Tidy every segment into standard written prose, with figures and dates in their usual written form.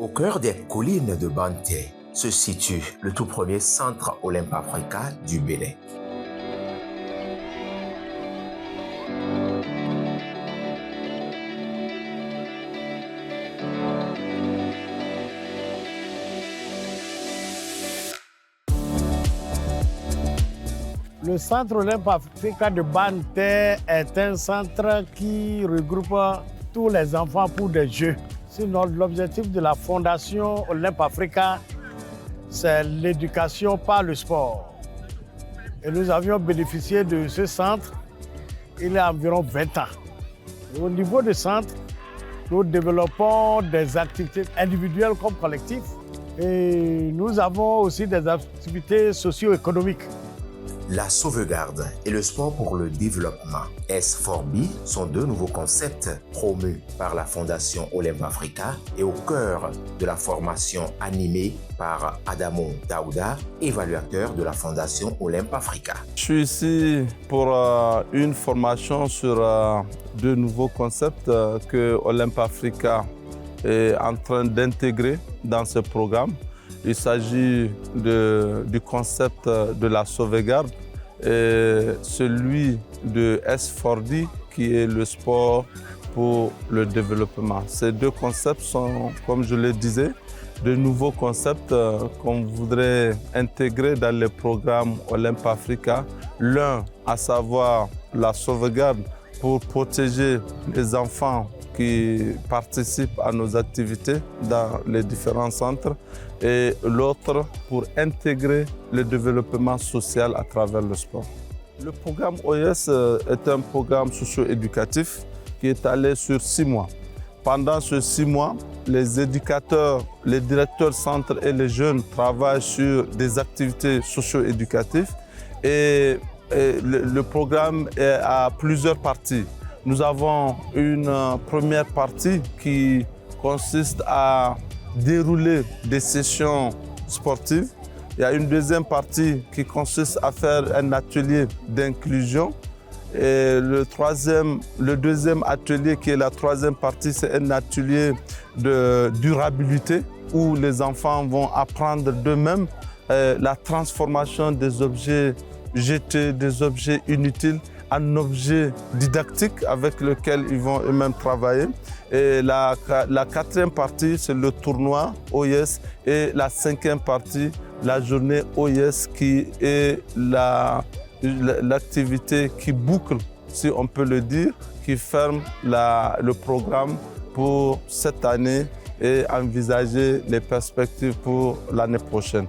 Au cœur des collines de Banté se situe le tout premier centre Olympe Africa du Bénin. Le centre Olympe Africa de Banté est un centre qui regroupe tous les enfants pour des jeux. Sinon, l'objectif de la Fondation Olympe Africa, c'est l'éducation par le sport. Et nous avions bénéficié de ce centre il y a environ 20 ans. Et au niveau du centre, nous développons des activités individuelles comme collectives. Et nous avons aussi des activités socio-économiques. La sauvegarde et le sport pour le développement, S4B, sont deux nouveaux concepts promus par la Fondation Olympe Africa et au cœur de la formation animée par Adamo Daouda, évaluateur de la Fondation Olympe Africa. Je suis ici pour une formation sur deux nouveaux concepts que Olympe Africa est en train d'intégrer dans ce programme. Il s'agit du concept de la sauvegarde et celui de S4D qui est le sport pour le développement. Ces deux concepts sont, comme je le disais, de nouveaux concepts qu'on voudrait intégrer dans le programme Olympe Africa. L'un, à savoir la sauvegarde pour protéger les enfants qui participent à nos activités dans les différents centres et l'autre pour intégrer le développement social à travers le sport. Le programme OES est un programme socio-éducatif qui est allé sur 6 mois. Pendant ces 6 mois, les éducateurs, les directeurs de centres et les jeunes travaillent sur des activités socio-éducatives et le programme est à plusieurs parties. Nous avons une première partie qui consiste à dérouler des sessions sportives. Il y a une deuxième partie qui consiste à faire un atelier d'inclusion. Et le deuxième atelier, qui est la troisième partie, c'est un atelier de durabilité où les enfants vont apprendre d'eux-mêmes la transformation des objets jetés, des objets inutiles, un objet didactique avec lequel ils vont eux-mêmes travailler. Et la quatrième partie, c'est le tournoi OIS. Et la cinquième partie, la journée OIS, qui est l'activité qui boucle, si on peut le dire, qui ferme le programme pour cette année et envisager les perspectives pour l'année prochaine.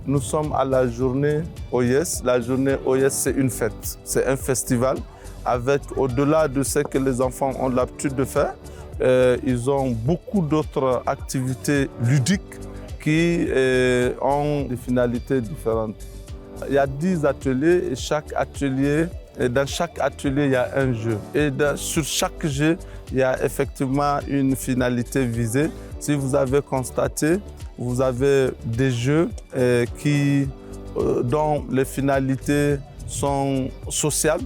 Nous sommes à la journée OIS. La journée OIS, c'est une fête, c'est un festival avec, au-delà de ce que les enfants ont l'habitude de faire, ils ont beaucoup d'autres activités ludiques qui ont des finalités différentes. Il y a 10 ateliers et dans chaque atelier, il y a un jeu. Et sur chaque jeu, il y a effectivement une finalité visée. Si vous avez constaté, vous avez des jeux dont les finalités sont sociales,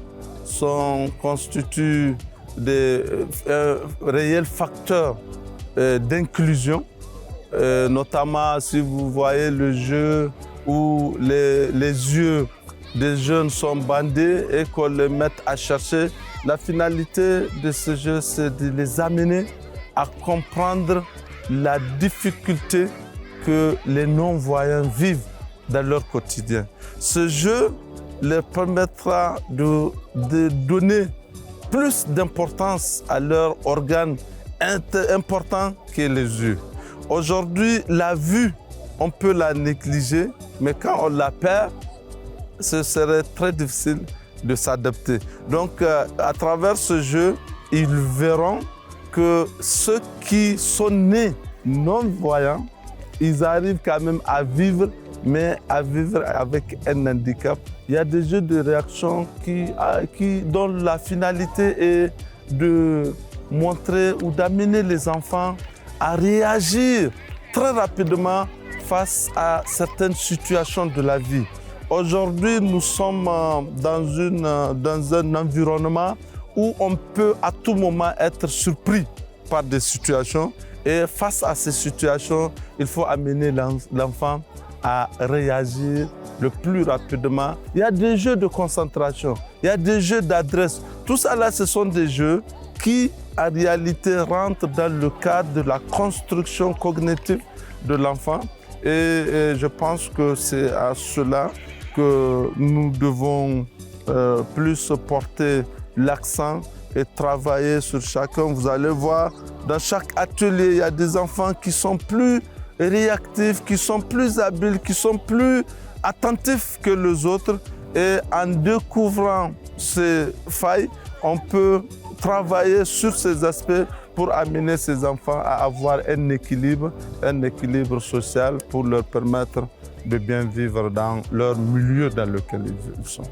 constituent des réels facteurs d'inclusion, notamment si vous voyez le jeu où les yeux des jeunes sont bandés et qu'on les mette à chercher. La finalité de ce jeu, c'est de les amener à comprendre la difficulté que les non-voyants vivent dans leur quotidien. Ce jeu leur permettra de donner plus d'importance à leur organe important qu'est les yeux. Aujourd'hui, la vue, on peut la négliger, mais quand on la perd, ce serait très difficile de s'adapter. Donc, à travers ce jeu, ils verront que ceux qui sont nés non-voyants, ils arrivent quand même à vivre, mais à vivre avec un handicap. Il y a des jeux de réaction dont la finalité est de montrer ou d'amener les enfants à réagir très rapidement face à certaines situations de la vie. Aujourd'hui, nous sommes dans un environnement où on peut à tout moment être surpris par des situations Et face à ces situations, il faut amener l'enfant à réagir le plus rapidement. Il y a des jeux de concentration, il y a des jeux d'adresse. Tout ça là, ce sont des jeux qui, en réalité, rentrent dans le cadre de la construction cognitive de l'enfant. Et je pense que c'est à cela que nous devons plus porter l'accent et travailler sur chacun. Vous allez voir, dans chaque atelier, il y a des enfants qui sont plus réactifs, qui sont plus habiles, qui sont plus attentifs que les autres. Et en découvrant ces failles, on peut travailler sur ces aspects pour amener ces enfants à avoir un équilibre social pour leur permettre de bien vivre dans leur milieu dans lequel ils sont.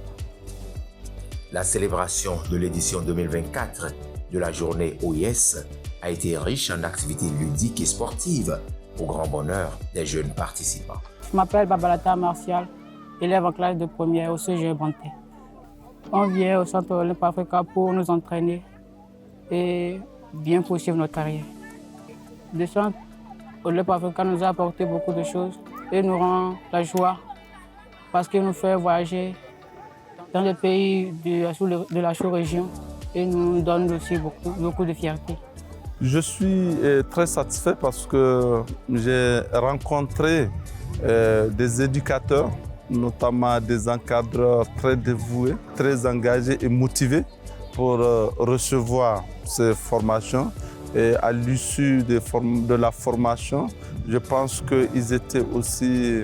La célébration de l'édition 2024 de la journée OIS a été riche en activités ludiques et sportives au grand bonheur des jeunes participants. Je m'appelle Babalata Martial, élève en classe de première au CGE Banté. On vient au Centre Olympe Africa pour nous entraîner et bien poursuivre notre carrière. Le Centre Olympe Africa nous a apporté beaucoup de choses et nous rend la joie parce qu'il nous fait voyager dans les pays de la sous-région et nous donne aussi beaucoup de fierté. Je suis très satisfait parce que j'ai rencontré des éducateurs, notamment des encadreurs très dévoués, très engagés et motivés pour recevoir ces formations. Et à l'issue de la formation, je pense qu'ils étaient aussi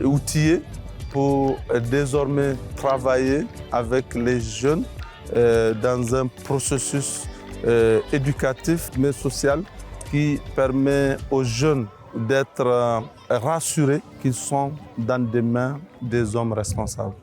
outillés pour désormais travailler avec les jeunes dans un processus éducatif mais social qui permet aux jeunes d'être rassurés qu'ils sont dans des mains des hommes responsables.